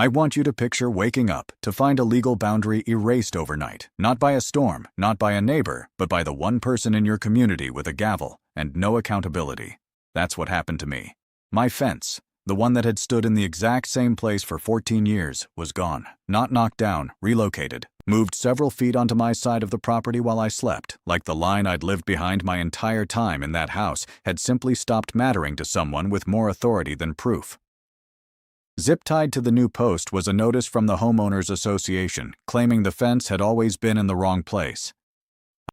I want you to picture waking up to find a legal boundary erased overnight, not by a storm, not by a neighbor, but by the one person in your community with a gavel and no accountability. That's what happened to me. My fence, the one that had stood in the exact same place for 14 years, was gone. Not knocked down, relocated, moved several feet onto my side of the property while I slept, like the line I'd lived behind my entire time in that house had simply stopped mattering to someone with more authority than proof. Zip-tied to the new post was a notice from the Homeowners Association claiming the fence had always been in the wrong place.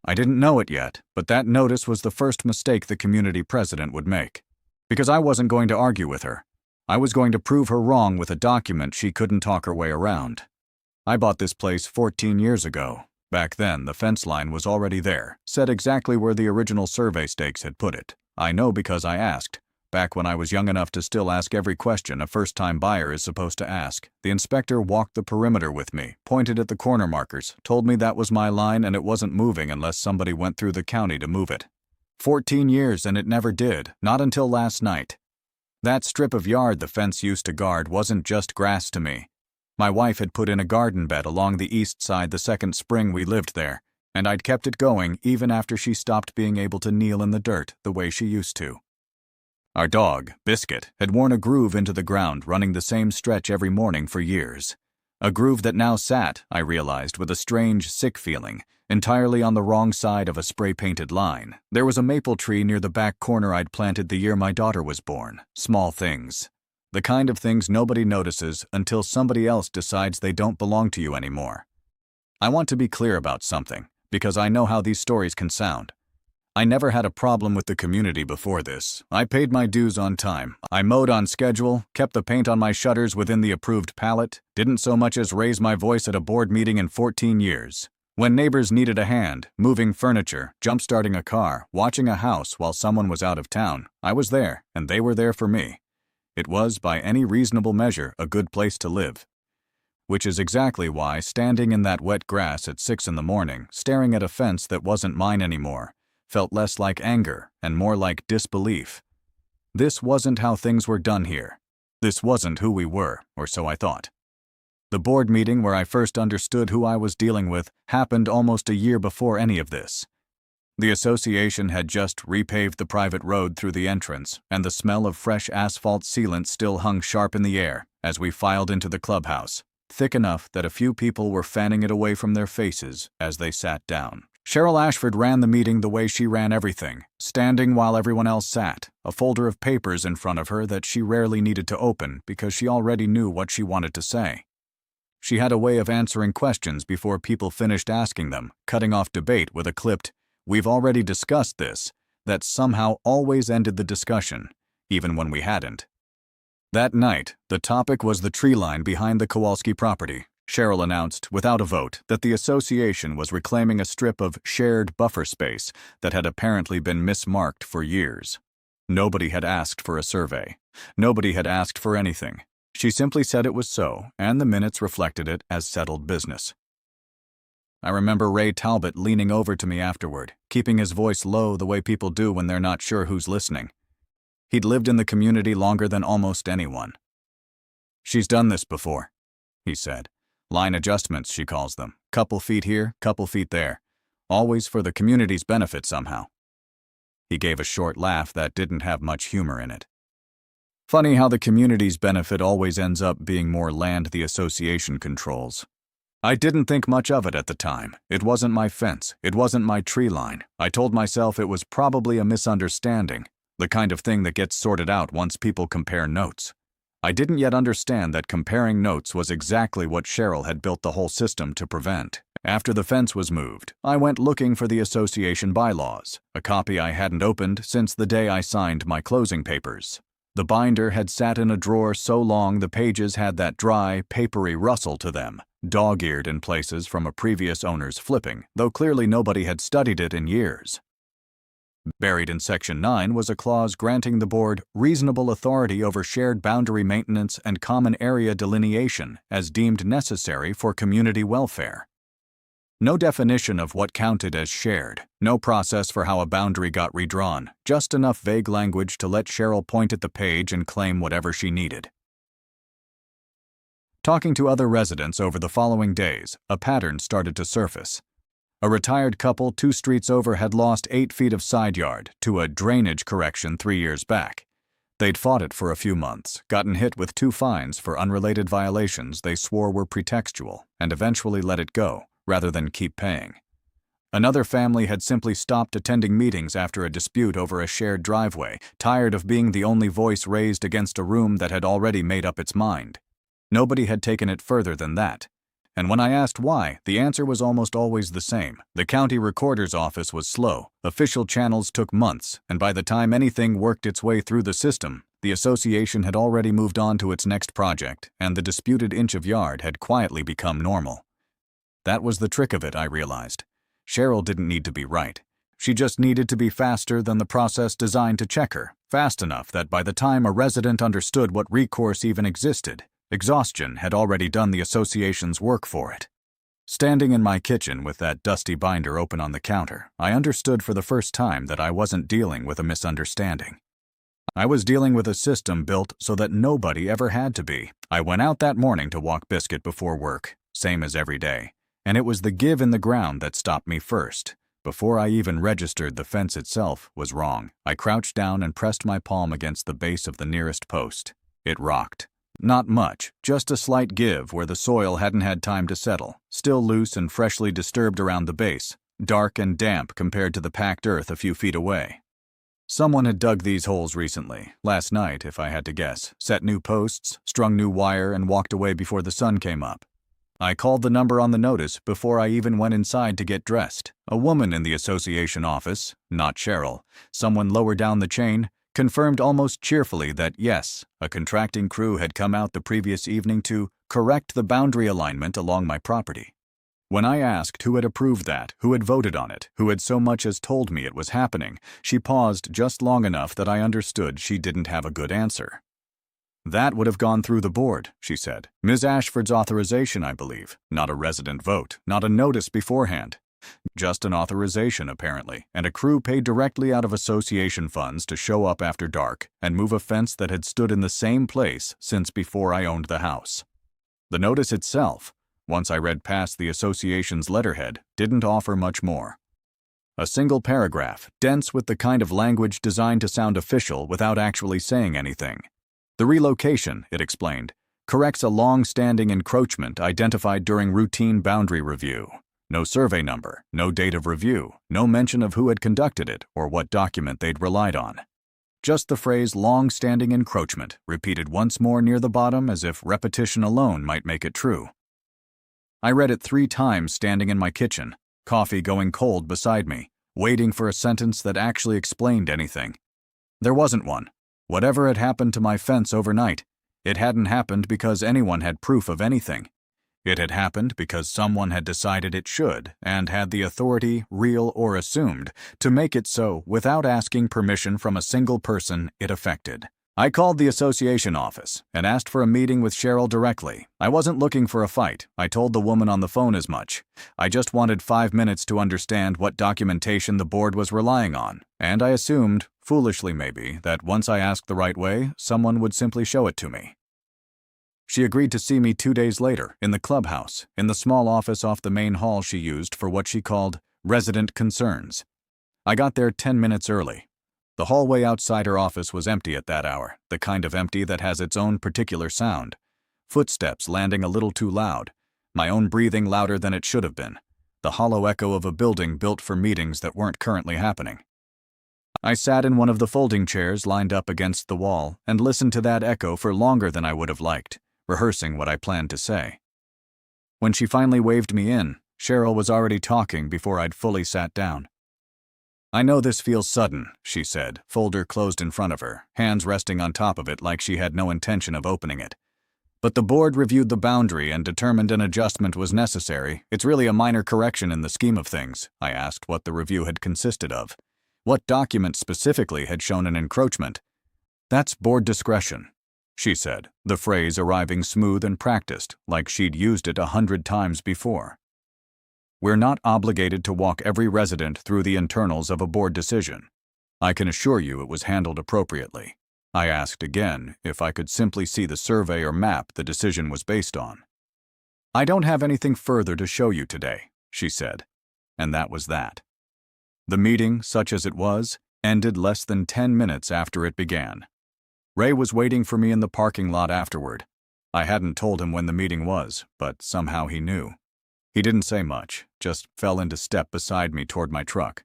I didn't know it yet, but that notice was the first mistake the community president would make. Because I wasn't going to argue with her. I was going to prove her wrong with a document she couldn't talk her way around. I bought this place 14 years ago. Back then, the fence line was already there, set exactly where the original survey stakes had put it. I know because I asked. Back when I was young enough to still ask every question a first-time buyer is supposed to ask, the inspector walked the perimeter with me, pointed at the corner markers, told me that was my line and it wasn't moving unless somebody went through the county to move it. 14 years and it never did, not until last night. That strip of yard the fence used to guard wasn't just grass to me. My wife had put in a garden bed along the east side the second spring we lived there, and I'd kept it going even after she stopped being able to kneel in the dirt the way she used to. Our dog, Biscuit, had worn a groove into the ground running the same stretch every morning for years. A groove that now sat, I realized, with a strange, sick feeling, entirely on the wrong side of a spray-painted line. There was a maple tree near the back corner I'd planted the year my daughter was born. Small things. The kind of things nobody notices until somebody else decides they don't belong to you anymore. I want to be clear about something, because I know how these stories can sound. I never had a problem with the community before this. I paid my dues on time. I mowed on schedule, kept the paint on my shutters within the approved palette, didn't so much as raise my voice at a board meeting in 14 years. When neighbors needed a hand, moving furniture, jump-starting a car, watching a house while someone was out of town, I was there, and they were there for me. It was, by any reasonable measure, a good place to live. Which is exactly why, standing in that wet grass at 6 in the morning, staring at a fence that wasn't mine anymore, felt less like anger and more like disbelief. This wasn't how things were done here. This wasn't who we were, or so I thought. The board meeting where I first understood who I was dealing with happened almost a year before any of this. The association had just repaved the private road through the entrance, and the smell of fresh asphalt sealant still hung sharp in the air as we filed into the clubhouse, thick enough that a few people were fanning it away from their faces as they sat down. Cheryl Ashford ran the meeting the way she ran everything, standing while everyone else sat, a folder of papers in front of her that she rarely needed to open because she already knew what she wanted to say. She had a way of answering questions before people finished asking them, cutting off debate with a clipped, "We've already discussed this," that somehow always ended the discussion, even when we hadn't. That night, the topic was the tree line behind the Kowalski property. Cheryl announced, without a vote, that the association was reclaiming a strip of shared buffer space that had apparently been mismarked for years. Nobody had asked for a survey. Nobody had asked for anything. She simply said it was so, and the minutes reflected it as settled business. I remember Ray Talbot leaning over to me afterward, keeping his voice low the way people do when they're not sure who's listening. He'd lived in the community longer than almost anyone. "She's done this before," he said. "Line adjustments, she calls them. Couple feet here, couple feet there. Always for the community's benefit somehow." He gave a short laugh that didn't have much humor in it. Funny how the community's benefit always ends up being more land the association controls. I didn't think much of it at the time. It wasn't my fence. It wasn't my tree line. I told myself it was probably a misunderstanding, the kind of thing that gets sorted out once people compare notes. I didn't yet understand that comparing notes was exactly what Cheryl had built the whole system to prevent. After the fence was moved, I went looking for the association bylaws, a copy I hadn't opened since the day I signed my closing papers. The binder had sat in a drawer so long the pages had that dry, papery rustle to them, dog-eared in places from a previous owner's flipping, though clearly nobody had studied it in years. Buried in Section 9 was a clause granting the board reasonable authority over shared boundary maintenance and common area delineation as deemed necessary for community welfare. No definition of what counted as shared, no process for how a boundary got redrawn, just enough vague language to let Cheryl point at the page and claim whatever she needed. Talking to other residents over the following days, a pattern started to surface. A retired couple 2 streets over had lost 8 feet of side yard to a drainage correction 3 years back. They'd fought it for a few months, gotten hit with 2 fines for unrelated violations they swore were pretextual, and eventually let it go, rather than keep paying. Another family had simply stopped attending meetings after a dispute over a shared driveway, tired of being the only voice raised against a room that had already made up its mind. Nobody had taken it further than that. And when I asked why, the answer was almost always the same. The county recorder's office was slow, official channels took months, and by the time anything worked its way through the system, the association had already moved on to its next project, and the disputed inch of yard had quietly become normal. That was the trick of it, I realized. Cheryl didn't need to be right. She just needed to be faster than the process designed to check her, fast enough that by the time a resident understood what recourse even existed, exhaustion had already done the association's work for it. Standing in my kitchen with that dusty binder open on the counter, I understood for the first time that I wasn't dealing with a misunderstanding. I was dealing with a system built so that nobody ever had to be. I went out that morning to walk Biscuit before work, same as every day, and it was the give in the ground that stopped me first. Before I even registered, the fence itself was wrong. I crouched down and pressed my palm against the base of the nearest post. It rocked. Not much, just a slight give where the soil hadn't had time to settle, still loose and freshly disturbed around the base, dark and damp compared to the packed earth a few feet away. Someone had dug these holes recently, last night if I had to guess, set new posts, strung new wire, and walked away before the sun came up. I called the number on the notice before I even went inside to get dressed. A woman in the association office, not Cheryl, someone lower down the chain, confirmed almost cheerfully that yes, a contracting crew had come out the previous evening to correct the boundary alignment along my property. When I asked who had approved that, who had voted on it, who had so much as told me it was happening, she paused just long enough that I understood she didn't have a good answer. That would have gone through the board, she said. Ms. Ashford's authorization, I believe. Not a resident vote, not a notice beforehand. Just an authorization, apparently, and a crew paid directly out of association funds to show up after dark and move a fence that had stood in the same place since before I owned the house. The notice itself, once I read past the association's letterhead, didn't offer much more. A single paragraph, dense with the kind of language designed to sound official without actually saying anything. The relocation, it explained, corrects a long-standing encroachment identified during routine boundary review. No survey number, no date of review, no mention of who had conducted it or what document they'd relied on. Just the phrase long-standing encroachment, repeated once more near the bottom as if repetition alone might make it true. I read it 3 times standing in my kitchen, coffee going cold beside me, waiting for a sentence that actually explained anything. There wasn't one. Whatever had happened to my fence overnight, it hadn't happened because anyone had proof of anything. It had happened because someone had decided it should and had the authority, real or assumed, to make it so without asking permission from a single person it affected. I called the association office and asked for a meeting with Cheryl directly. I wasn't looking for a fight. I told the woman on the phone as much. I just wanted 5 minutes to understand what documentation the board was relying on, and I assumed, foolishly maybe, that once I asked the right way, someone would simply show it to me. She agreed to see me 2 days later, in the clubhouse, in the small office off the main hall she used for what she called resident concerns. I got there 10 minutes early. The hallway outside her office was empty at that hour, the kind of empty that has its own particular sound. Footsteps landing a little too loud, my own breathing louder than it should have been, the hollow echo of a building built for meetings that weren't currently happening. I sat in one of the folding chairs lined up against the wall and listened to that echo for longer than I would have liked, rehearsing what I planned to say. When she finally waved me in, Cheryl was already talking before I'd fully sat down. "I know this feels sudden," she said, folder closed in front of her, hands resting on top of it like she had no intention of opening it. "But the board reviewed the boundary and determined an adjustment was necessary. It's really a minor correction in the scheme of things." I asked what the review had consisted of. What document specifically had shown an encroachment? "That's board discretion," she said, the phrase arriving smooth and practiced, like she'd used it 100 times before. "We're not obligated to walk every resident through the internals of a board decision. I can assure you it was handled appropriately. I asked again if I could simply see the survey or map the decision was based on. "I don't have anything further to show you today," she said, and that was that. The meeting, such as it was, ended less than 10 minutes after it began. Ray was waiting for me in the parking lot afterward. I hadn't told him when the meeting was, but somehow he knew. He didn't say much, just fell into step beside me toward my truck.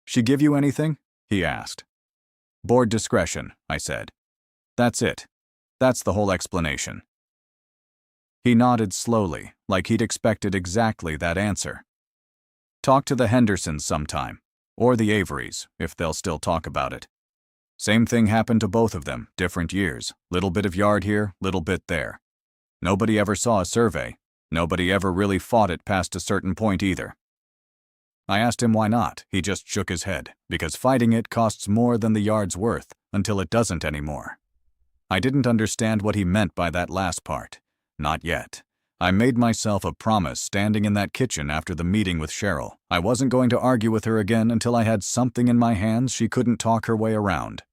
"She give you anything?" he asked. "Board discretion," I said. "That's it. That's the whole explanation." He nodded slowly, like he'd expected exactly that answer. "Talk to the Hendersons sometime, or the Averys, if they'll still talk about it. Same thing happened to both of them, different years. Little bit of yard here, little bit there. Nobody ever saw a survey. Nobody ever really fought it past a certain point either." I asked him why not. He just shook his head, because fighting it costs more than the yard's worth, until it doesn't anymore. I didn't understand what he meant by that last part. Not yet. I made myself a promise standing in that kitchen after the meeting with Cheryl. I wasn't going to argue with her again until I had something in my hands she couldn't talk her way around.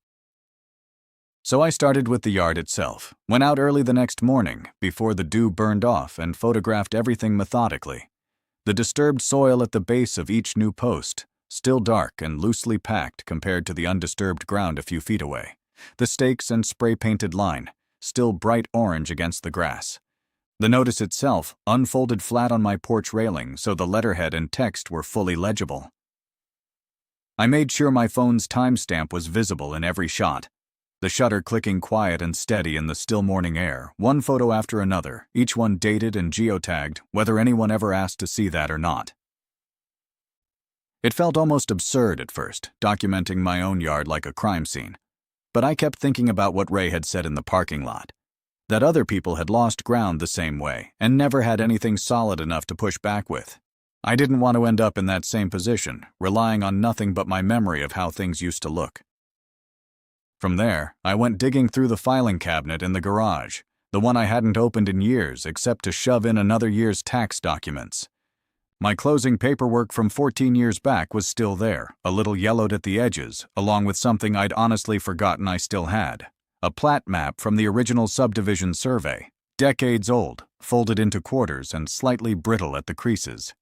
So I started with the yard itself, went out early the next morning, before the dew burned off, and photographed everything methodically. The disturbed soil at the base of each new post, still dark and loosely packed compared to the undisturbed ground a few feet away. The stakes and spray-painted line, still bright orange against the grass. The notice itself unfolded flat on my porch railing so the letterhead and text were fully legible. I made sure my phone's timestamp was visible in every shot. The shutter clicking quiet and steady in the still morning air, one photo after another, each one dated and geotagged, whether anyone ever asked to see that or not. It felt almost absurd at first, documenting my own yard like a crime scene. But I kept thinking about what Ray had said in the parking lot. That other people had lost ground the same way, and never had anything solid enough to push back with. I didn't want to end up in that same position, relying on nothing but my memory of how things used to look. From there, I went digging through the filing cabinet in the garage, the one I hadn't opened in years except to shove in another year's tax documents. My closing paperwork from 14 years back was still there, a little yellowed at the edges, along with something I'd honestly forgotten I still had. A plat map from the original subdivision survey, decades old, folded into quarters and slightly brittle at the creases.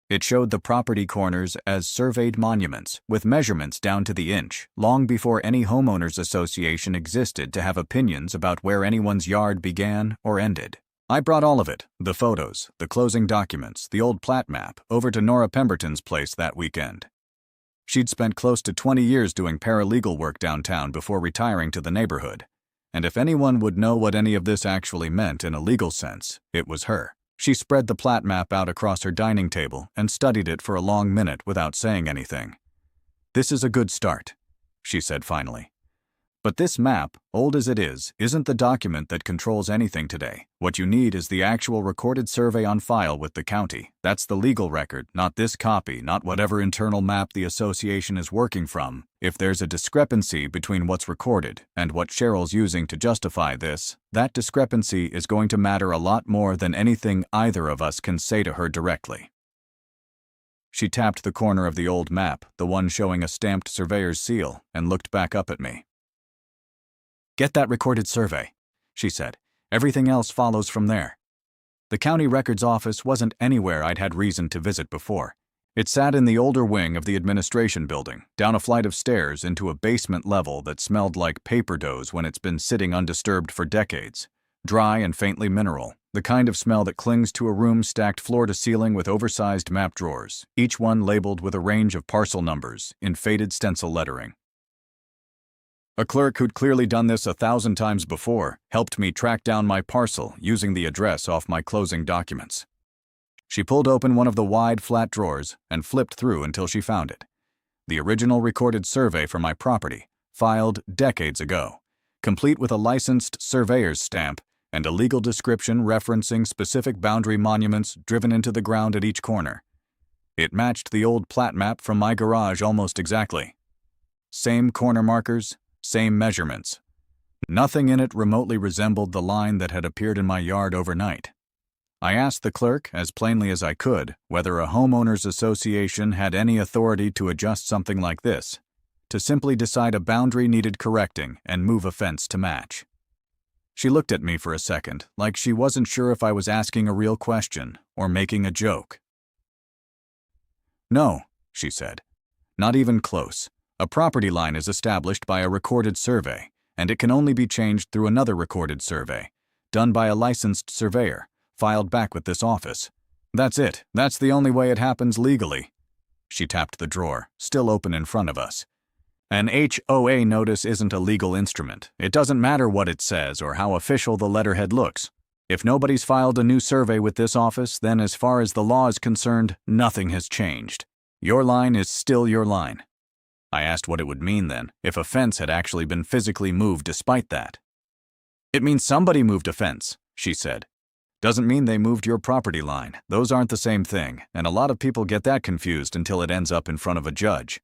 It showed the property corners as surveyed monuments, with measurements down to the inch, long before any homeowners association existed to have opinions about where anyone's yard began or ended. I brought all of it, the photos, the closing documents, the old plat map, over to Nora Pemberton's place that weekend. She'd spent close to 20 years doing paralegal work downtown before retiring to the neighborhood. And if anyone would know what any of this actually meant in a legal sense, it was her. She spread the plat map out across her dining table and studied it for a long minute without saying anything. "This is a good start," she said finally. "But this map, old as it is, isn't the document that controls anything today. What you need is the actual recorded survey on file with the county. That's the legal record, not this copy, not whatever internal map the association is working from. If there's a discrepancy between what's recorded and what Cheryl's using to justify this, that discrepancy is going to matter a lot more than anything either of us can say to her directly." She tapped the corner of the old map, the one showing a stamped surveyor's seal, and looked back up at me. "Get that recorded survey," she said. "Everything else follows from there." The county records office wasn't anywhere I'd had reason to visit before. It sat in the older wing of the administration building, down a flight of stairs into a basement level that smelled like paper doughs when it's been sitting undisturbed for decades. Dry and faintly mineral, the kind of smell that clings to a room stacked floor to ceiling with oversized map drawers, each one labeled with a range of parcel numbers in faded stencil lettering. A clerk who'd clearly done this 1,000 times before helped me track down my parcel using the address off my closing documents. She pulled open one of the wide, flat drawers and flipped through until she found it. The original recorded survey for my property, filed decades ago, complete with a licensed surveyor's stamp and a legal description referencing specific boundary monuments driven into the ground at each corner. It matched the old plat map from my garage almost exactly. Same corner markers, same measurements. Nothing in it remotely resembled the line that had appeared in my yard overnight. I asked the clerk, as plainly as I could, whether a homeowners association had any authority to adjust something like this. to simply decide a boundary needed correcting and move a fence to match. She looked at me for a second, like she wasn't sure if I was asking a real question or making a joke. "No," she said. "Not even close. A property line is established by a recorded survey, and it can only be changed through another recorded survey, done by a licensed surveyor, filed back with this office. That's it. That's the only way it happens legally." She tapped the drawer, still open in front of us. "An HOA notice isn't a legal instrument. It doesn't matter what it says or how official the letterhead looks. If nobody's filed a new survey with this office, then as far as the law is concerned, nothing has changed. Your line is still your line." I asked what it would mean then, if a fence had actually been physically moved despite that. "It means somebody moved a fence," she said. "Doesn't mean they moved your property line. Those aren't the same thing, and a lot of people get that confused until it ends up in front of a judge."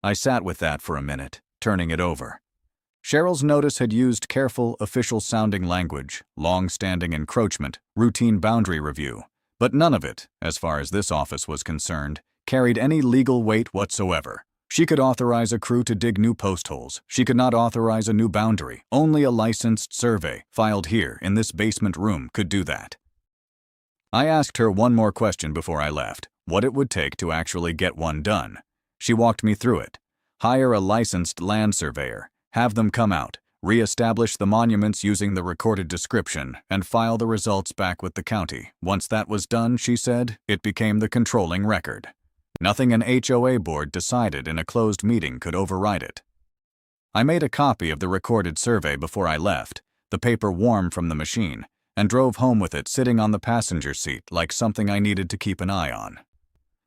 I sat with that for a minute, turning it over. Cheryl's notice had used careful, official-sounding language, long-standing encroachment, routine boundary review, but none of it, as far as this office was concerned, carried any legal weight whatsoever. She could authorize a crew to dig new post holes. She could not authorize a new boundary. Only a licensed survey, filed here in this basement room, could do that. I asked her one more question before I left, what it would take to actually get one done. She walked me through it. Hire a licensed land surveyor, have them come out, re-establish the monuments using the recorded description, and file the results back with the county. Once that was done, she said, it became the controlling record. Nothing an HOA board decided in a closed meeting could override it. I made a copy of the recorded survey before I left, the paper warm from the machine, and drove home with it sitting on the passenger seat like something I needed to keep an eye on.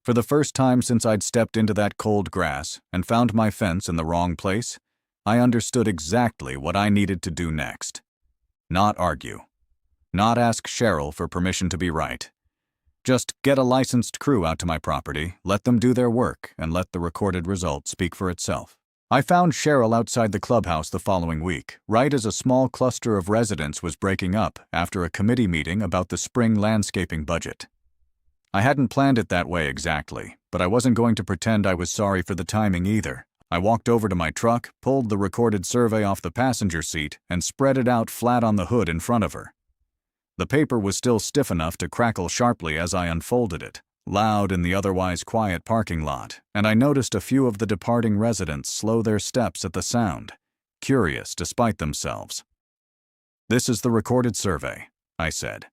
For the first time since I'd stepped into that cold grass and found my fence in the wrong place, I understood exactly what I needed to do next. Not argue. Not ask Cheryl for permission to be right. Just get a licensed crew out to my property, let them do their work, and let the recorded result speak for itself. I found Cheryl outside the clubhouse the following week, right as a small cluster of residents was breaking up after a committee meeting about the spring landscaping budget. I hadn't planned it that way exactly, but I wasn't going to pretend I was sorry for the timing either. I walked over to my truck, pulled the recorded survey off the passenger seat, and spread it out flat on the hood in front of her. The paper was still stiff enough to crackle sharply as I unfolded it, loud in the otherwise quiet parking lot, and I noticed a few of the departing residents slow their steps at the sound, curious despite themselves. "This is the recorded survey," I said.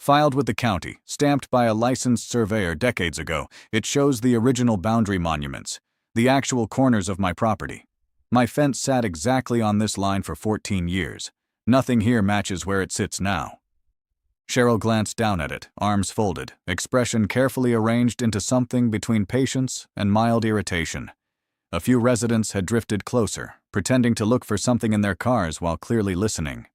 "Filed with the county, stamped by a licensed surveyor decades ago, it shows the original boundary monuments, the actual corners of my property. My fence sat exactly on this line for 14 years. Nothing here matches where it sits now." Cheryl glanced down at it, arms folded, expression carefully arranged into something between patience and mild irritation. A few residents had drifted closer, pretending to look for something in their cars while clearly listening.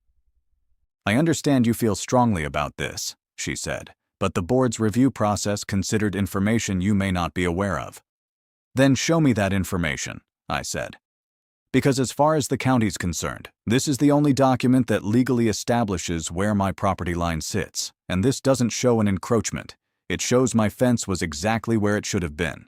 "I understand you feel strongly about this," she said, "but the board's review process considered information you may not be aware of." "Then show me that information," I said. "Because as far as the county's concerned, this is the only document that legally establishes where my property line sits, and this doesn't show an encroachment. It shows my fence was exactly where it should have been."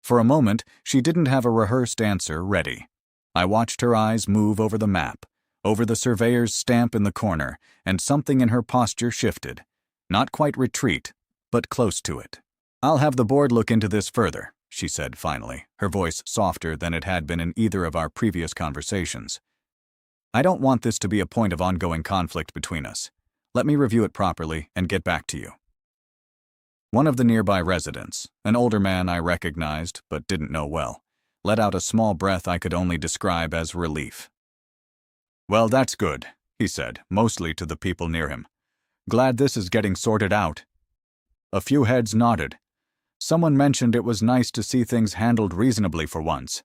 For a moment, she didn't have a rehearsed answer ready. I watched her eyes move over the map, over the surveyor's stamp in the corner, and something in her posture shifted. Not quite retreat, but close to it. "I'll have the board look into this further," she said finally, her voice softer than it had been in either of our previous conversations. "I don't want this to be a point of ongoing conflict between us. Let me review it properly and get back to you." One of the nearby residents, an older man I recognized but didn't know well, let out a small breath I could only describe as relief. "Well, that's good," he said, mostly to the people near him. "Glad this is getting sorted out." A few heads nodded. Someone mentioned it was nice to see things handled reasonably for once.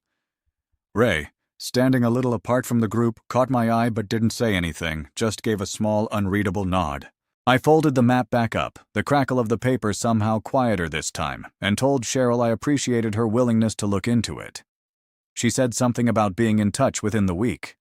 Ray, standing a little apart from the group, caught my eye but didn't say anything, just gave a small, unreadable nod. I folded the map back up, the crackle of the paper somehow quieter this time, and told Cheryl I appreciated her willingness to look into it. She said something about being in touch within the week.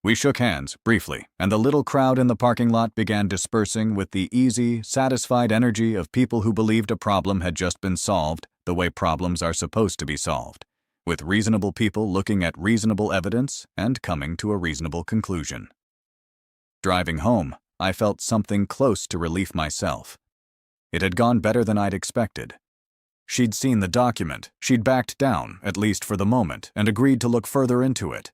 We shook hands, briefly, and the little crowd in the parking lot began dispersing with the easy, satisfied energy of people who believed a problem had just been solved the way problems are supposed to be solved. with reasonable people looking at reasonable evidence and coming to a reasonable conclusion. Driving home, I felt something close to relief myself. It had gone better than I'd expected. She'd seen the document, she'd backed down, at least for the moment, and agreed to look further into it.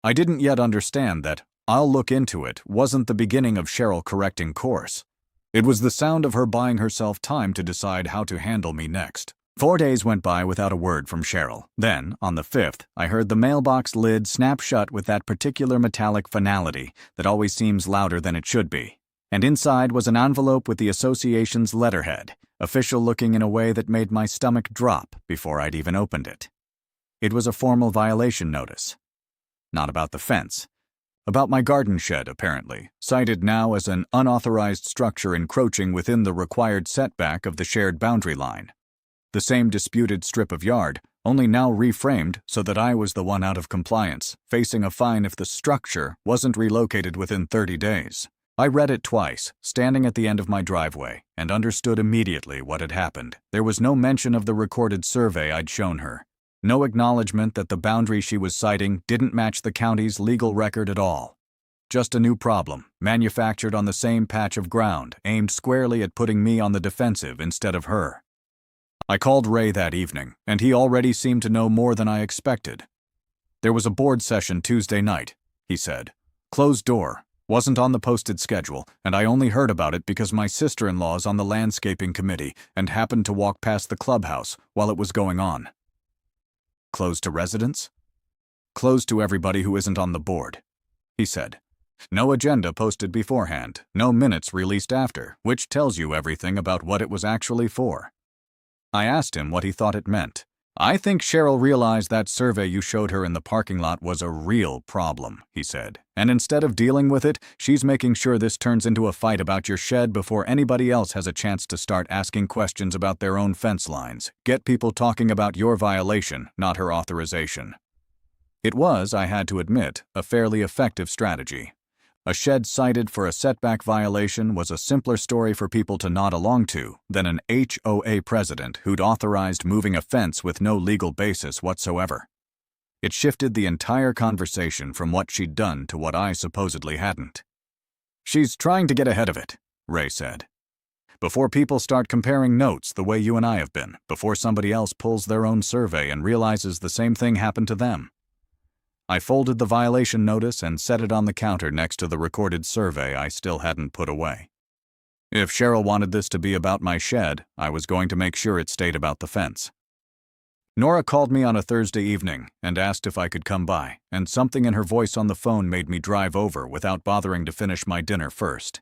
I didn't yet understand that "I'll look into it" wasn't the beginning of Cheryl correcting course. It was the sound of her buying herself time to decide how to handle me next. 4 days went by without a word from Cheryl. Then, on the 5th, I heard the mailbox lid snap shut with that particular metallic finality that always seems louder than it should be. And inside was an envelope with the association's letterhead, official-looking in a way that made my stomach drop before I'd even opened it. It was a formal violation notice. Not about the fence. About my garden shed, apparently, cited now as an unauthorized structure encroaching within the required setback of the shared boundary line. The same disputed strip of yard, only now reframed so that I was the one out of compliance, facing a fine if the structure wasn't relocated within 30 days. I read it twice, standing at the end of my driveway, and understood immediately what had happened. There was no mention of the recorded survey I'd shown her. No acknowledgement that the boundary she was citing didn't match the county's legal record at all. Just a new problem, manufactured on the same patch of ground, aimed squarely at putting me on the defensive instead of her. I called Ray that evening, and he already seemed to know more than I expected. "There was a board session Tuesday night," he said. "Closed door, wasn't on the posted schedule, and I only heard about it because my sister-in-law's on the landscaping committee and happened to walk past the clubhouse while it was going on." "Closed to residents?" "Closed to everybody who isn't on the board," he said. "No agenda posted beforehand, no minutes released after, which tells you everything about what it was actually for." I asked him what he thought it meant. "I think Cheryl realized that survey you showed her in the parking lot was a real problem," he said. "And instead of dealing with it, she's making sure this turns into a fight about your shed before anybody else has a chance to start asking questions about their own fence lines. Get people talking about your violation, not her authorization." It was, I had to admit, a fairly effective strategy. A shed cited for a setback violation was a simpler story for people to nod along to than an HOA president who'd authorized moving a fence with no legal basis whatsoever. It shifted the entire conversation from what she'd done to what I supposedly hadn't. "She's trying to get ahead of it," Ray said. "Before people start comparing notes the way you and I have been, before somebody else pulls their own survey and realizes the same thing happened to them." I folded the violation notice and set it on the counter next to the recorded survey I still hadn't put away. If Cheryl wanted this to be about my shed, I was going to make sure it stayed about the fence. Nora called me on a Thursday evening and asked if I could come by, and something in her voice on the phone made me drive over without bothering to finish my dinner first.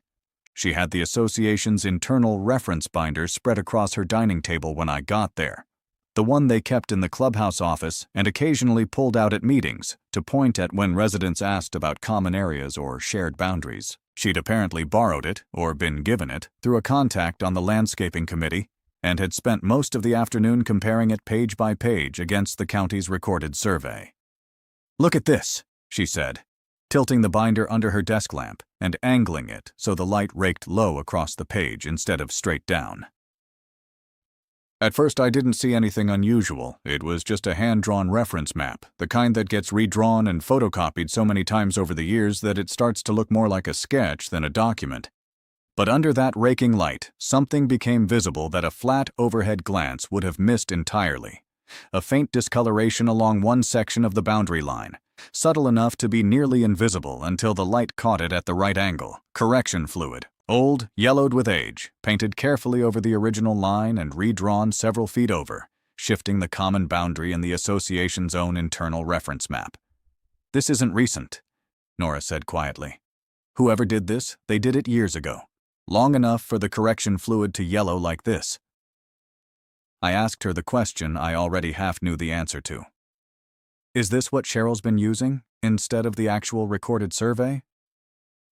She had the association's internal reference binder spread across her dining table when I got there. The one they kept in the clubhouse office and occasionally pulled out at meetings to point at when residents asked about common areas or shared boundaries. She'd apparently borrowed it, or been given it, through a contact on the landscaping committee, and had spent most of the afternoon comparing it page by page against the county's recorded survey. "Look at this," she said, tilting the binder under her desk lamp and angling it so the light raked low across the page instead of straight down. At first I didn't see anything unusual. It was just a hand-drawn reference map, the kind that gets redrawn and photocopied so many times over the years that it starts to look more like a sketch than a document. But under that raking light, something became visible that a flat overhead glance would have missed entirely. A faint discoloration along one section of the boundary line, subtle enough to be nearly invisible until the light caught it at the right angle. Correction fluid. Old, yellowed with age, painted carefully over the original line and redrawn several feet over, shifting the common boundary in the association's own internal reference map. "This isn't recent," Nora said quietly. "Whoever did this, they did it years ago. Long enough for the correction fluid to yellow like this." I asked her the question I already half knew the answer to. "Is this what Cheryl's been using, instead of the actual recorded survey?"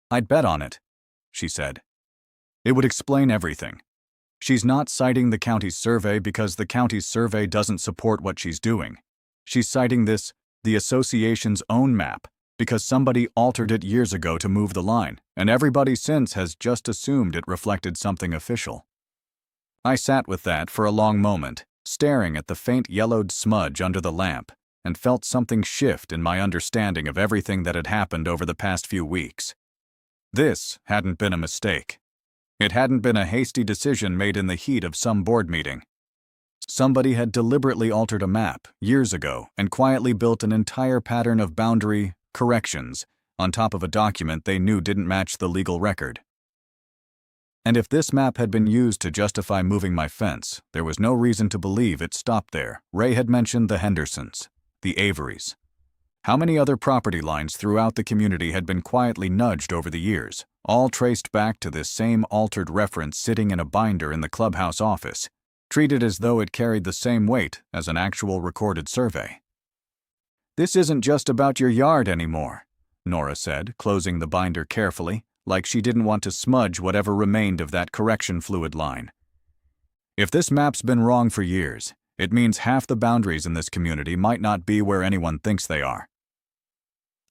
"I'd bet on it," she said. "It would explain everything. She's not citing the county's survey because the county's survey doesn't support what she's doing. She's citing this, the association's own map, because somebody altered it years ago to move the line, and everybody since has just assumed it reflected something official." I sat with that for a long moment, staring at the faint yellowed smudge under the lamp, and felt something shift in my understanding of everything that had happened over the past few weeks. This hadn't been a mistake. It hadn't been a hasty decision made in the heat of some board meeting. Somebody had deliberately altered a map years ago and quietly built an entire pattern of boundary corrections on top of a document they knew didn't match the legal record. And if this map had been used to justify moving my fence, there was no reason to believe it stopped there. Ray had mentioned the Hendersons, the Averys. How many other property lines throughout the community had been quietly nudged over the years, all traced back to this same altered reference sitting in a binder in the clubhouse office, treated as though it carried the same weight as an actual recorded survey. "This isn't just about your yard anymore," Nora said, closing the binder carefully, like she didn't want to smudge whatever remained of that correction fluid line. "If this map's been wrong for years, it means half the boundaries in this community might not be where anyone thinks they are."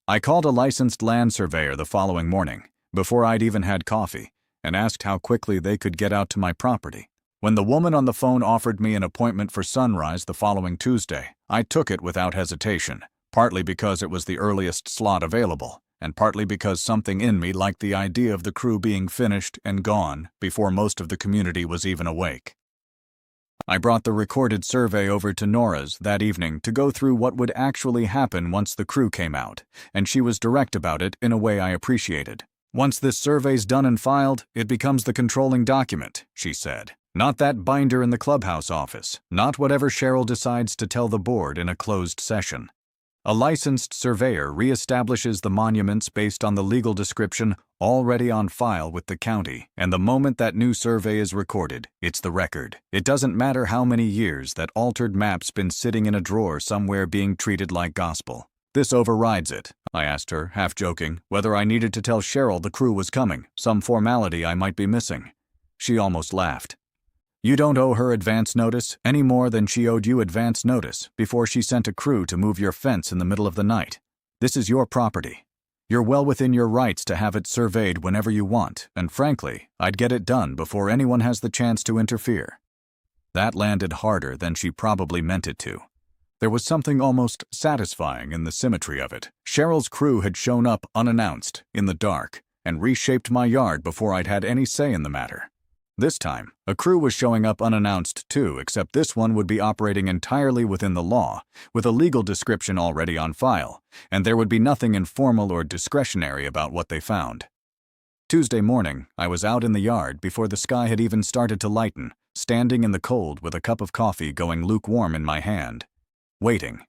I called a licensed land surveyor the following morning, before I'd even had coffee, and asked how quickly they could get out to my property. When the woman on the phone offered me an appointment for sunrise the following Tuesday, I took it without hesitation, partly because it was the earliest slot available, and partly because something in me liked the idea of the crew being finished and gone before most of the community was even awake. I brought the recorded survey over to Nora's that evening to go through what would actually happen once the crew came out, and she was direct about it in a way I appreciated. "Once this survey's done and filed, it becomes the controlling document," she said. "Not that binder in the clubhouse office, not whatever Cheryl decides to tell the board in a closed session. A licensed surveyor reestablishes the monuments based on the legal description already on file with the county, and the moment that new survey is recorded, it's the record. It doesn't matter how many years that altered map's been sitting in a drawer somewhere being treated like gospel. This overrides it." I asked her, half joking, whether I needed to tell Cheryl the crew was coming, some formality I might be missing. She almost laughed. "You don't owe her advance notice any more than she owed you advance notice before she sent a crew to move your fence in the middle of the night. This is your property. You're well within your rights to have it surveyed whenever you want, and frankly, I'd get it done before anyone has the chance to interfere." That landed harder than she probably meant it to. There was something almost satisfying in the symmetry of it. Cheryl's crew had shown up unannounced, in the dark, and reshaped my yard before I'd had any say in the matter. This time, a crew was showing up unannounced too, except this one would be operating entirely within the law, with a legal description already on file, and there would be nothing informal or discretionary about what they found. Tuesday morning, I was out in the yard before the sky had even started to lighten, standing in the cold with a cup of coffee going lukewarm in my hand, waiting.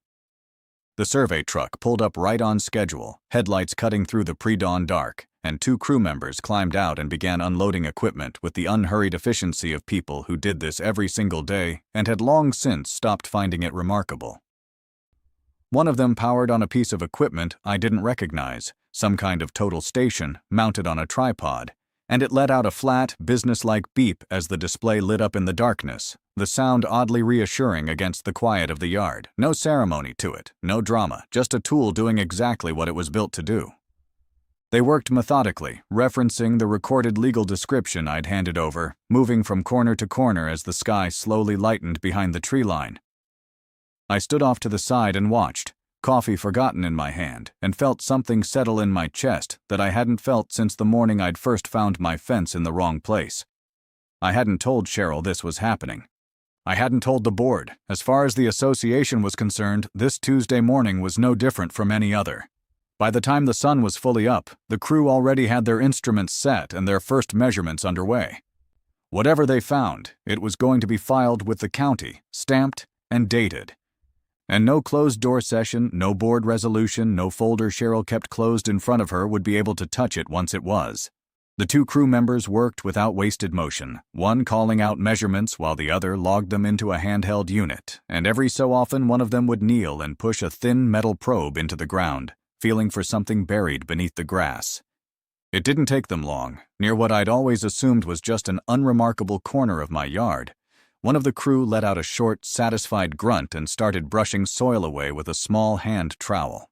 The survey truck pulled up right on schedule, headlights cutting through the pre-dawn dark, and 2 crew members climbed out and began unloading equipment with the unhurried efficiency of people who did this every single day and had long since stopped finding it remarkable. One of them powered on a piece of equipment I didn't recognize, some kind of total station mounted on a tripod, and it let out a flat, businesslike beep as the display lit up in the darkness, the sound oddly reassuring against the quiet of the yard. No ceremony to it, no drama, just a tool doing exactly what it was built to do. They worked methodically, referencing the recorded legal description I'd handed over, moving from corner to corner as the sky slowly lightened behind the tree line. I stood off to the side and watched, coffee forgotten in my hand, and felt something settle in my chest that I hadn't felt since the morning I'd first found my fence in the wrong place. I hadn't told Cheryl this was happening. I hadn't told the board. As far as the association was concerned, this Tuesday morning was no different from any other. By the time the sun was fully up, the crew already had their instruments set and their first measurements underway. Whatever they found, it was going to be filed with the county, stamped and dated. And no closed-door session, no board resolution, no folder Cheryl kept closed in front of her would be able to touch it once it was. The 2 crew members worked without wasted motion, one calling out measurements while the other logged them into a handheld unit, and every so often one of them would kneel and push a thin metal probe into the ground, feeling for something buried beneath the grass. It didn't take them long. Near what I'd always assumed was just an unremarkable corner of my yard, one of the crew let out a short, satisfied grunt and started brushing soil away with a small hand trowel.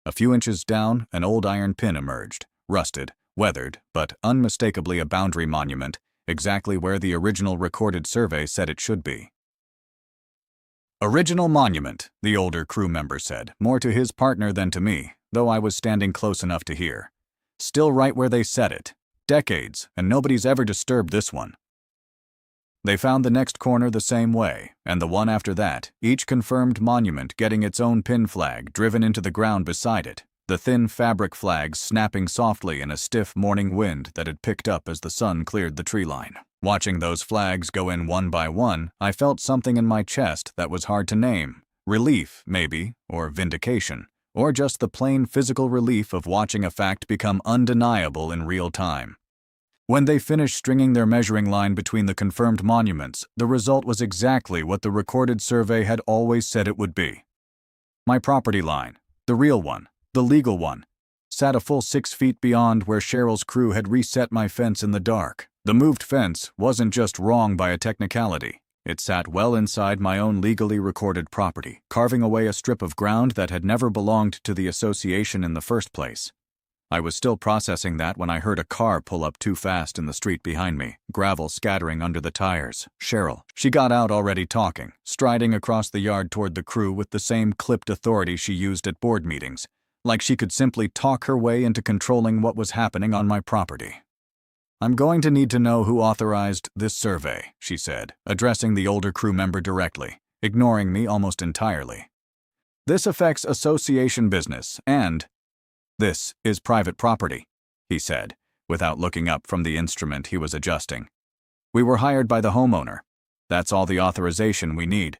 A few inches down, an old iron pin emerged, rusted, weathered, but unmistakably a boundary monument, exactly where the original recorded survey said it should be. Original monument, the older crew member said, more to his partner than to me, though I was standing close enough to hear. Still right where they set it. Decades, and nobody's ever disturbed this one. They found the next corner the same way, and the one after that, each confirmed monument getting its own pin flag driven into the ground beside it, the thin fabric flags snapping softly in a stiff morning wind that had picked up as the sun cleared the tree line. Watching those flags go in one by one, I felt something in my chest that was hard to name. Relief, maybe, or vindication, or just the plain physical relief of watching a fact become undeniable in real time. When they finished stringing their measuring line between the confirmed monuments, the result was exactly what the recorded survey had always said it would be. My property line, the real one, the legal one, sat a full 6 feet beyond where Cheryl's crew had reset my fence in the dark. The moved fence wasn't just wrong by a technicality. It sat well inside my own legally recorded property, carving away a strip of ground that had never belonged to the association in the first place. I was still processing that when I heard a car pull up too fast in the street behind me, gravel scattering under the tires. Cheryl. She got out already talking, striding across the yard toward the crew with the same clipped authority she used at board meetings, like she could simply talk her way into controlling what was happening on my property. I'm going to need to know who authorized this survey, she said, addressing the older crew member directly, ignoring me almost entirely. This affects association business and... This is private property, he said, without looking up from the instrument he was adjusting. We were hired by the homeowner. That's all the authorization we need.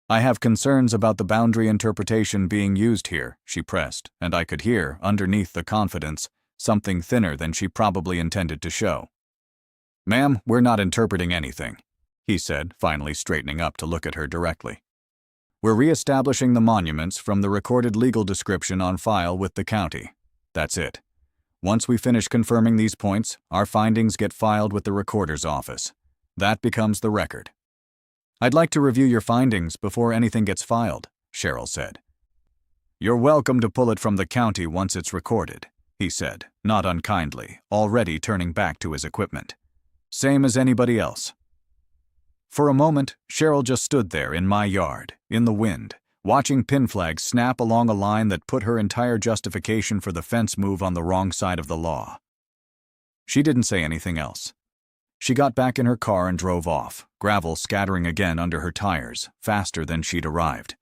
I have concerns about the boundary interpretation being used here, she pressed, and I could hear, underneath the confidence, something thinner than she probably intended to show. Ma'am, we're not interpreting anything, he said, finally straightening up to look at her directly. We're reestablishing the monuments from the recorded legal description on file with the county. That's it. Once we finish confirming these points, our findings get filed with the recorder's office. That becomes the record. I'd like to review your findings before anything gets filed, Cheryl said. You're welcome to pull it from the county once it's recorded, he said, not unkindly, already turning back to his equipment. Same as anybody else. For a moment, Cheryl just stood there in my yard, in the wind, watching pin flags snap along a line that put her entire justification for the fence move on the wrong side of the law. She didn't say anything else. She got back in her car and drove off, gravel scattering again under her tires, faster than she'd arrived.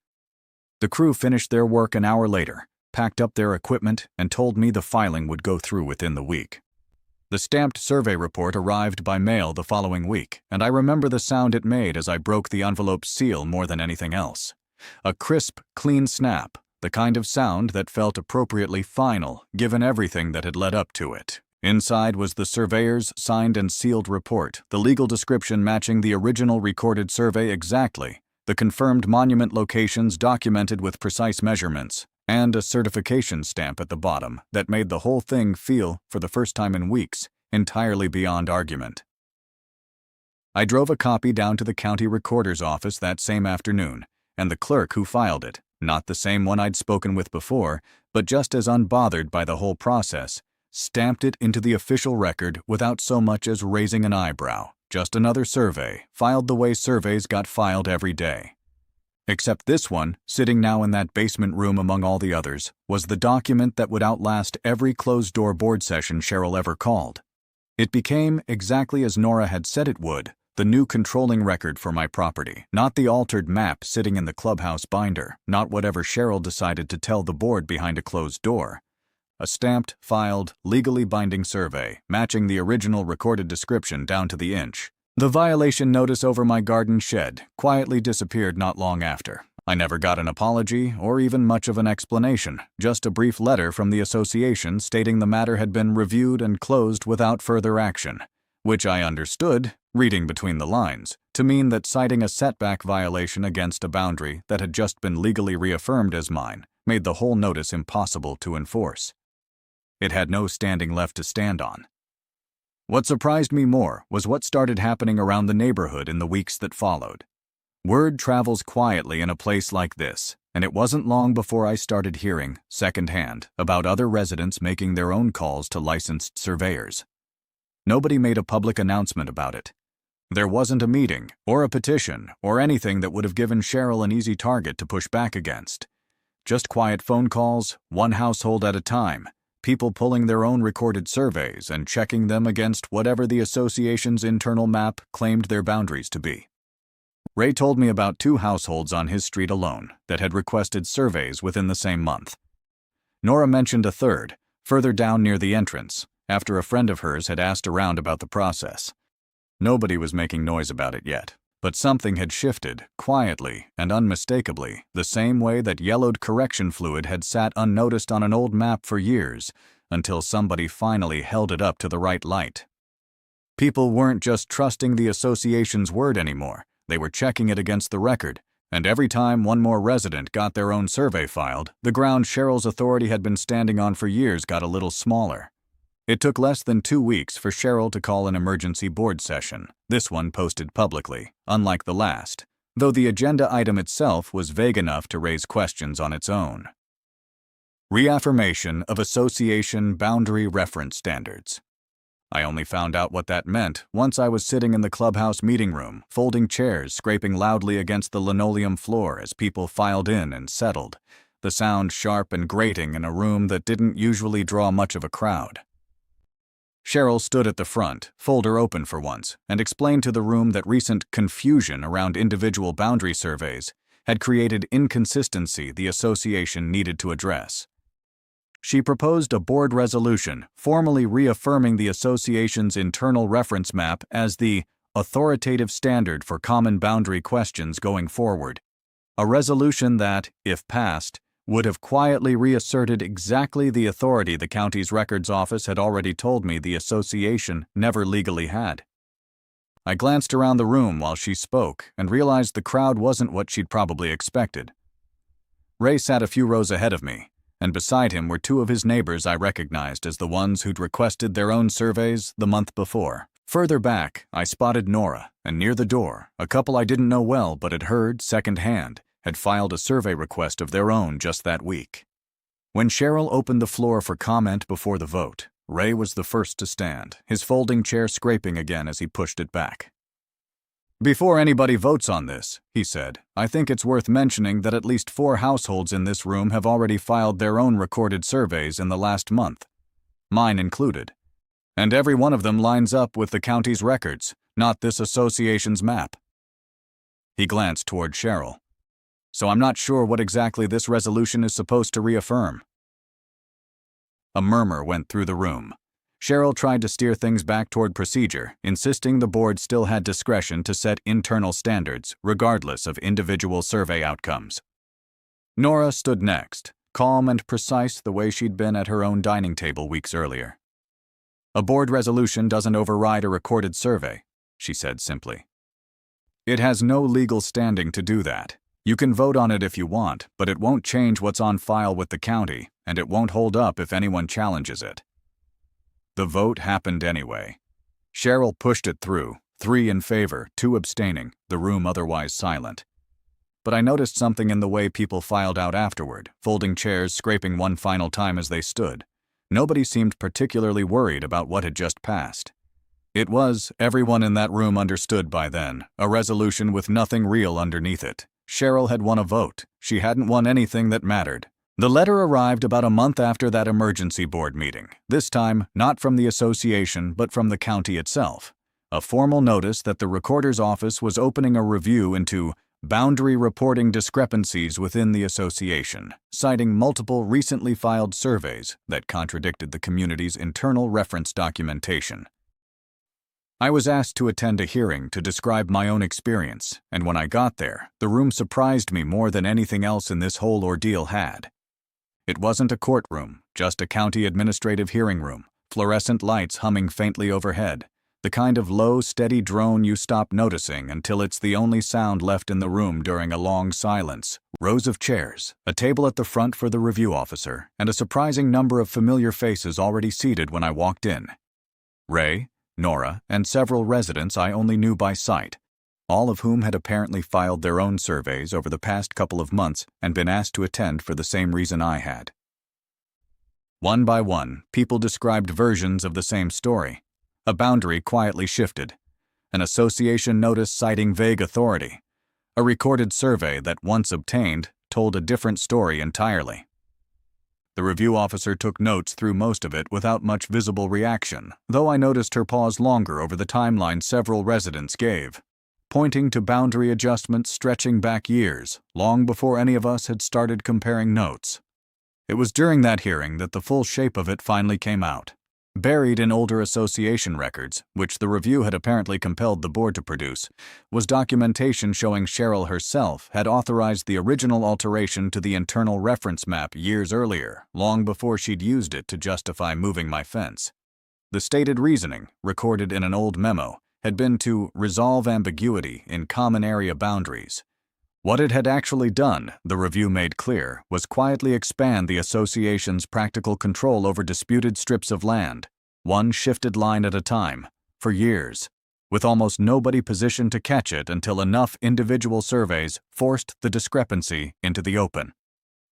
The crew finished their work an hour later, packed up their equipment, and told me the filing would go through within the week. The stamped survey report arrived by mail the following week, and I remember the sound it made as I broke the envelope's seal more than anything else. A crisp, clean snap, the kind of sound that felt appropriately final, given everything that had led up to it. Inside was the surveyor's signed and sealed report, the legal description matching the original recorded survey exactly, the confirmed monument locations documented with precise measurements, and a certification stamp at the bottom that made the whole thing feel, for the first time in weeks, entirely beyond argument. I drove a copy down to the county recorder's office that same afternoon, and the clerk who filed it, not the same one I'd spoken with before, but just as unbothered by the whole process, stamped it into the official record without so much as raising an eyebrow. Just another survey, filed the way surveys got filed every day. Except this one, sitting now in that basement room among all the others, was the document that would outlast every closed-door board session Cheryl ever called. It became, exactly as Nora had said it would, the new controlling record for my property, not the altered map sitting in the clubhouse binder, not whatever Cheryl decided to tell the board behind a closed door. A stamped, filed, legally binding survey, matching the original recorded description down to the inch. The violation notice over my garden shed quietly disappeared not long after. I never got an apology or even much of an explanation, just a brief letter from the association stating the matter had been reviewed and closed without further action, which I understood, reading between the lines, to mean that citing a setback violation against a boundary that had just been legally reaffirmed as mine made the whole notice impossible to enforce. It had no standing left to stand on. What surprised me more was what started happening around the neighborhood in the weeks that followed. Word travels quietly in a place like this, and it wasn't long before I started hearing, secondhand, about other residents making their own calls to licensed surveyors. Nobody made a public announcement about it. There wasn't a meeting, or a petition, or anything that would have given Cheryl an easy target to push back against. Just quiet phone calls, one household at a time, people pulling their own recorded surveys and checking them against whatever the association's internal map claimed their boundaries to be. Ray told me about 2 households on his street alone that had requested surveys within the same month. Nora mentioned a third, further down near the entrance, after a friend of hers had asked around about the process. Nobody was making noise about it yet, but something had shifted, quietly and unmistakably, the same way that yellowed correction fluid had sat unnoticed on an old map for years, until somebody finally held it up to the right light. People weren't just trusting the association's word anymore, they were checking it against the record, and every time one more resident got their own survey filed, the ground Cheryl's authority had been standing on for years got a little smaller. It took less than 2 weeks for Cheryl to call an emergency board session, this one posted publicly, unlike the last, though the agenda item itself was vague enough to raise questions on its own. Reaffirmation of Association Boundary Reference Standards. I only found out what that meant once I was sitting in the clubhouse meeting room, folding chairs scraping loudly against the linoleum floor as people filed in and settled, the sound sharp and grating in a room that didn't usually draw much of a crowd. Cheryl stood at the front, folder open for once, and explained to the room that recent confusion around individual boundary surveys had created inconsistency the association needed to address. She proposed a board resolution formally reaffirming the association's internal reference map as the authoritative standard for common boundary questions going forward, a resolution that, if passed, would have quietly reasserted exactly the authority the county's records office had already told me the association never legally had. I glanced around the room while she spoke and realized the crowd wasn't what she'd probably expected. Ray sat a few rows ahead of me, and beside him were 2 of his neighbors I recognized as the ones who'd requested their own surveys the month before. Further back, I spotted Nora, and near the door, a couple I didn't know well but had heard secondhand had filed a survey request of their own just that week. When Cheryl opened the floor for comment before the vote, Ray was the first to stand, his folding chair scraping again as he pushed it back. "Before anybody votes on this," he said, "I think it's worth mentioning that at least 4 households in this room have already filed their own recorded surveys in the last month, mine included. And every one of them lines up with the county's records, not this association's map." He glanced toward Cheryl. "So I'm not sure what exactly this resolution is supposed to reaffirm." A murmur went through the room. Cheryl tried to steer things back toward procedure, insisting the board still had discretion to set internal standards, regardless of individual survey outcomes. Nora stood next, calm and precise the way she'd been at her own dining table weeks earlier. "A board resolution doesn't override a recorded survey," she said simply. "It has no legal standing to do that. You can vote on it if you want, but it won't change what's on file with the county, and it won't hold up if anyone challenges it." The vote happened anyway. Cheryl pushed it through, 3 in favor, 2 abstaining, the room otherwise silent. But I noticed something in the way people filed out afterward, folding chairs scraping one final time as they stood. Nobody seemed particularly worried about what had just passed. It was, everyone in that room understood by then, a resolution with nothing real underneath it. Cheryl had won a vote. She hadn't won anything that mattered. The letter arrived about a month after that emergency board meeting, this time not from the association but from the county itself. A formal notice that the recorder's office was opening a review into boundary reporting discrepancies within the association, citing multiple recently filed surveys that contradicted the community's internal reference documentation. I was asked to attend a hearing to describe my own experience, and when I got there, the room surprised me more than anything else in this whole ordeal had. It wasn't a courtroom, just a county administrative hearing room, fluorescent lights humming faintly overhead, the kind of low, steady drone you stop noticing until it's the only sound left in the room during a long silence, rows of chairs, a table at the front for the review officer, and a surprising number of familiar faces already seated when I walked in. Ray, Nora, and several residents I only knew by sight, all of whom had apparently filed their own surveys over the past couple of months and been asked to attend for the same reason I had. One by one, people described versions of the same story. A boundary quietly shifted. an association notice citing vague authority. A recorded survey that, once obtained, told a different story entirely. The review officer took notes through most of it without much visible reaction, though I noticed her pause longer over the timeline several residents gave, pointing to boundary adjustments stretching back years, long before any of us had started comparing notes. It was during that hearing that the full shape of it finally came out. Buried in older association records, which the review had apparently compelled the board to produce, was documentation showing Cheryl herself had authorized the original alteration to the internal reference map years earlier, long before she'd used it to justify moving my fence. The stated reasoning, recorded in an old memo, had been to resolve ambiguity in common area boundaries. What it had actually done, the review made clear, was quietly expand the association's practical control over disputed strips of land, one shifted line at a time, for years, with almost nobody positioned to catch it until enough individual surveys forced the discrepancy into the open.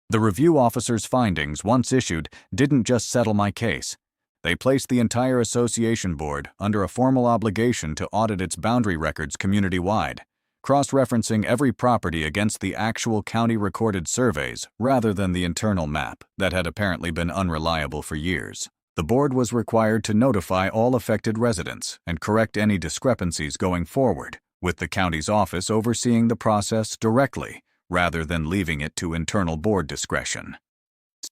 The review officer's findings, once issued, didn't just settle my case. They placed the entire association board under a formal obligation to audit its boundary records community-wide, cross-referencing every property against the actual county-recorded surveys rather than the internal map that had apparently been unreliable for years. The board was required to notify all affected residents and correct any discrepancies going forward, with the county's office overseeing the process directly rather than leaving it to internal board discretion.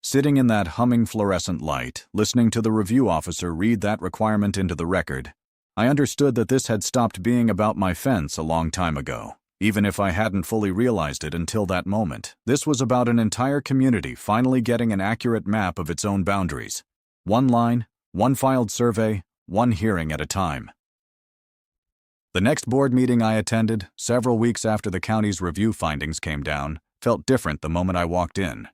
Sitting in that humming fluorescent light, listening to the review officer read that requirement into the record, I understood that this had stopped being about my fence a long time ago. Even if I hadn't fully realized it until that moment, this was about an entire community finally getting an accurate map of its own boundaries. One line, one filed survey, one hearing at a time. The next board meeting I attended, several weeks after the county's review findings came down, felt different the moment I walked in.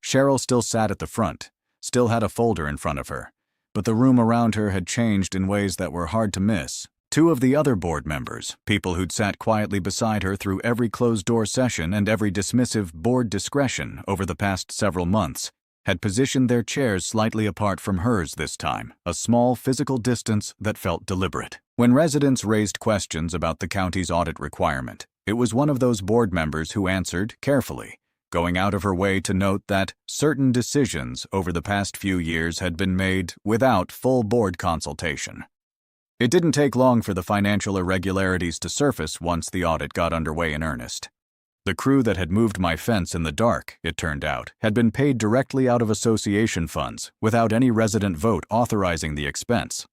Cheryl still sat at the front, still had a folder in front of her, but the room around her had changed in ways that were hard to miss. Two of the other board members, people who'd sat quietly beside her through every closed-door session and every dismissive board discretion over the past several months, had positioned their chairs slightly apart from hers this time, a small physical distance that felt deliberate. When residents raised questions about the county's audit requirement, it was one of those board members who answered carefully, going out of her way to note that certain decisions over the past few years had been made without full board consultation. It didn't take long for the financial irregularities to surface once the audit got underway in earnest. The crew that had moved my fence in the dark, it turned out, had been paid directly out of association funds without any resident vote authorizing the expense.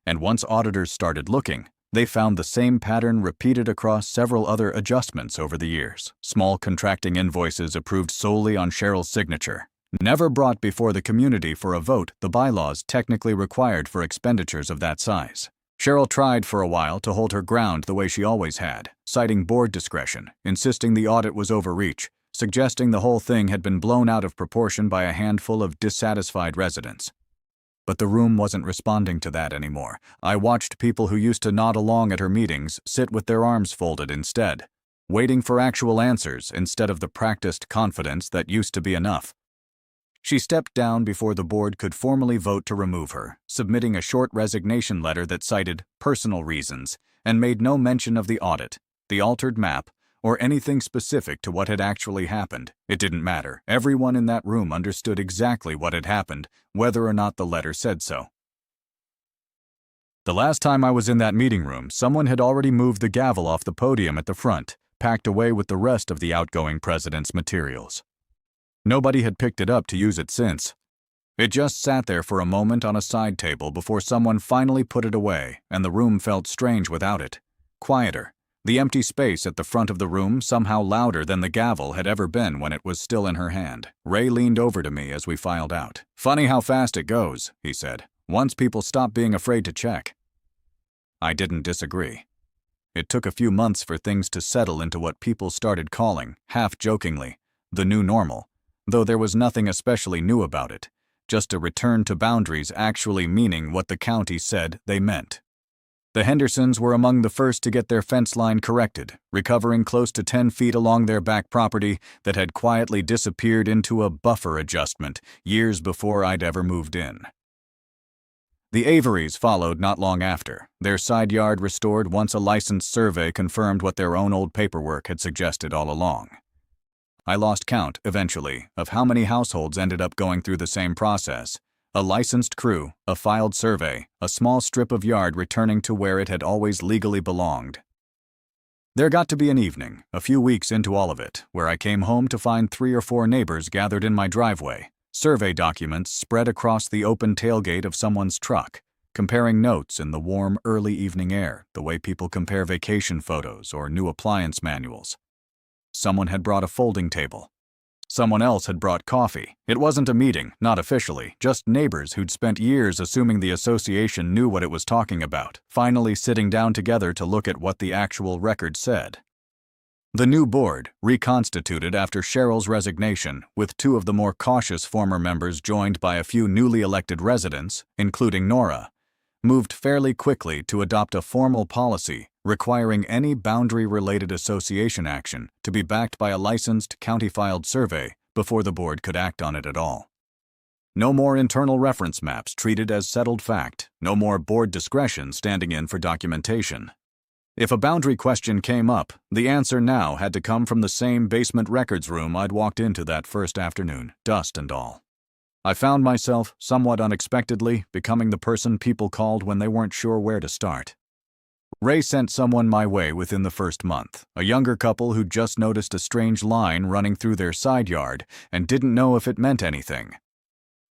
And once auditors started looking, they found the same pattern repeated across several other adjustments over the years. Small contracting invoices approved solely on Cheryl's signature, never brought before the community for a vote the bylaws technically required for expenditures of that size. Cheryl tried for a while to hold her ground the way she always had, citing board discretion, insisting the audit was overreach, suggesting the whole thing had been blown out of proportion by a handful of dissatisfied residents. But the room wasn't responding to that anymore. I watched people who used to nod along at her meetings sit with their arms folded instead, waiting for actual answers instead of the practiced confidence that used to be enough. She stepped down before the board could formally vote to remove her, submitting a short resignation letter that cited personal reasons and made no mention of the audit, the altered map, or anything specific to what had actually happened. It didn't matter. Everyone in that room understood exactly what had happened, whether or not the letter said so. The last time I was in that meeting room, someone had already moved the gavel off the podium at the front, packed away with the rest of the outgoing president's materials. Nobody had picked it up to use it since. It just sat there for a moment on a side table before someone finally put it away, and the room felt strange without it. Quieter. The empty space at the front of the room somehow louder than the gavel had ever been when it was still in her hand. Ray leaned over to me as we filed out. "Funny how fast it goes," he said, "once people stop being afraid to check." I didn't disagree. It took a few months for things to settle into what people started calling, half-jokingly, the new normal, though there was nothing especially new about it, just a return to boundaries actually meaning what the county said they meant. The Hendersons were among the first to get their fence line corrected, recovering close to 10 feet along their back property that had quietly disappeared into a buffer adjustment years before I'd ever moved in. The Averys followed not long after, their side yard restored once a licensed survey confirmed what their own old paperwork had suggested all along. I lost count, eventually, of how many households ended up going through the same process. A licensed crew, a filed survey, a small strip of yard returning to where it had always legally belonged. There got to be an evening, a few weeks into all of it, where I came home to find 3 or 4 neighbors gathered in my driveway, survey documents spread across the open tailgate of someone's truck, comparing notes in the warm, early evening air, the way people compare vacation photos or new appliance manuals. Someone had brought a folding table. Someone else had brought coffee. It wasn't a meeting, not officially, just neighbors who'd spent years assuming the association knew what it was talking about, finally sitting down together to look at what the actual record said. The new board, reconstituted after Cheryl's resignation, with 2 of the more cautious former members joined by a few newly elected residents, including Nora, moved fairly quickly to adopt a formal policy requiring any boundary-related association action to be backed by a licensed county-filed survey before the board could act on it at all. No more internal reference maps treated as settled fact, no more board discretion standing in for documentation. If a boundary question came up, the answer now had to come from the same basement records room I'd walked into that first afternoon, dust and all. I found myself, somewhat unexpectedly, becoming the person people called when they weren't sure where to start. Ray sent someone my way within the first month, a younger couple who'd just noticed a strange line running through their side yard and didn't know if it meant anything.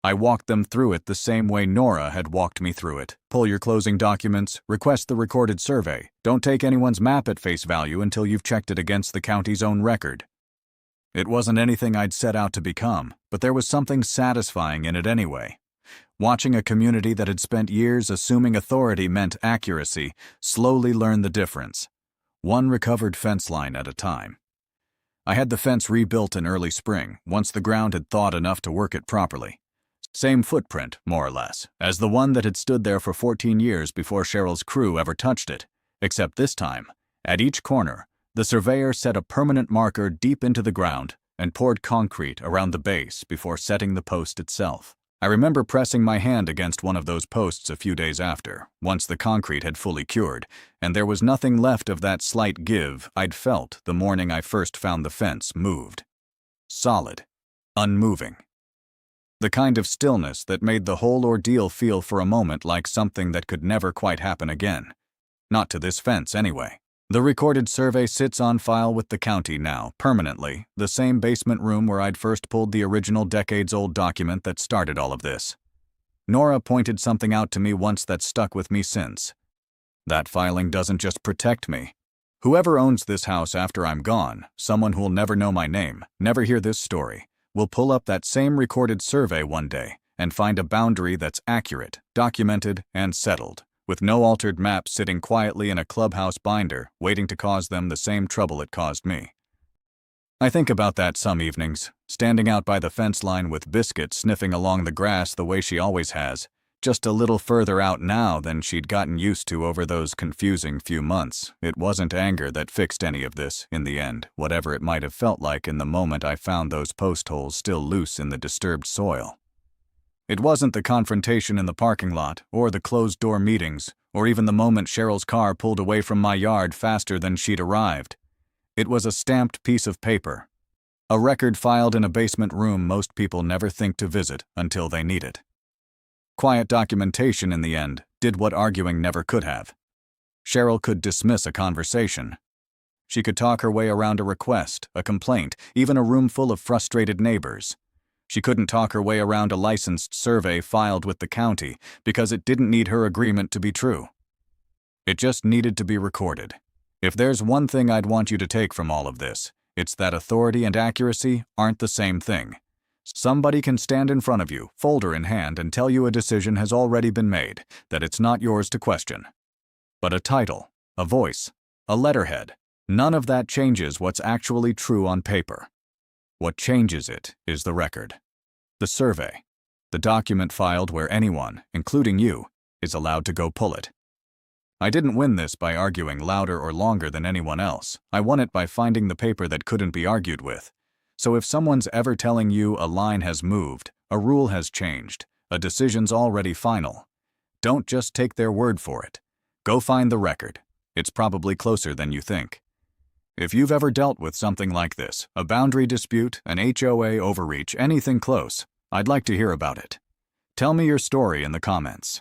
I walked them through it the same way Nora had walked me through it. Pull your closing documents, request the recorded survey, don't take anyone's map at face value until you've checked it against the county's own record. It wasn't anything I'd set out to become, but there was something satisfying in it anyway. Watching a community that had spent years assuming authority meant accuracy slowly learn the difference, one recovered fence line at a time. I had the fence rebuilt in early spring, once the ground had thawed enough to work it properly. Same footprint, more or less, as the one that had stood there for 14 years before Cheryl's crew ever touched it, except this time, at each corner, the surveyor set a permanent marker deep into the ground and poured concrete around the base before setting the post itself. I remember pressing my hand against one of those posts a few days after, once the concrete had fully cured, and there was nothing left of that slight give I'd felt the morning I first found the fence moved. Solid. Unmoving. The kind of stillness that made the whole ordeal feel for a moment like something that could never quite happen again. Not to this fence, anyway. The recorded survey sits on file with the county now, permanently, the same basement room where I'd first pulled the original decades-old document that started all of this. Nora pointed something out to me once that's stuck with me since. That filing doesn't just protect me. Whoever owns this house after I'm gone, someone who'll never know my name, never hear this story, will pull up that same recorded survey one day and find a boundary that's accurate, documented, and settled, with no altered map sitting quietly in a clubhouse binder, waiting to cause them the same trouble it caused me. I think about that some evenings, standing out by the fence line with Biscuit sniffing along the grass the way she always has, just a little further out now than she'd gotten used to over those confusing few months. It wasn't anger that fixed any of this, in the end, whatever it might have felt like in the moment I found those post holes still loose in the disturbed soil. It wasn't the confrontation in the parking lot, or the closed-door meetings, or even the moment Cheryl's car pulled away from my yard faster than she'd arrived. It was a stamped piece of paper. A record filed in a basement room most people never think to visit until they need it. Quiet documentation, in the end, did what arguing never could have. Cheryl could dismiss a conversation. She could talk her way around a request, a complaint, even a room full of frustrated neighbors. She couldn't talk her way around a licensed survey filed with the county because it didn't need her agreement to be true. It just needed to be recorded. If there's one thing I'd want you to take from all of this, it's that authority and accuracy aren't the same thing. Somebody can stand in front of you, folder in hand, and tell you a decision has already been made, that it's not yours to question. But a title, a voice, a letterhead, none of that changes what's actually true on paper. What changes it is the record. The survey. The document filed where anyone, including you, is allowed to go pull it. I didn't win this by arguing louder or longer than anyone else. I won it by finding the paper that couldn't be argued with. So if someone's ever telling you a line has moved, a rule has changed, a decision's already final, Don't just take their word for it. Go find the record. It's probably closer than you think. If you've ever dealt with something like this, a boundary dispute, an HOA overreach, anything close, I'd like to hear about it. Tell me your story in the comments.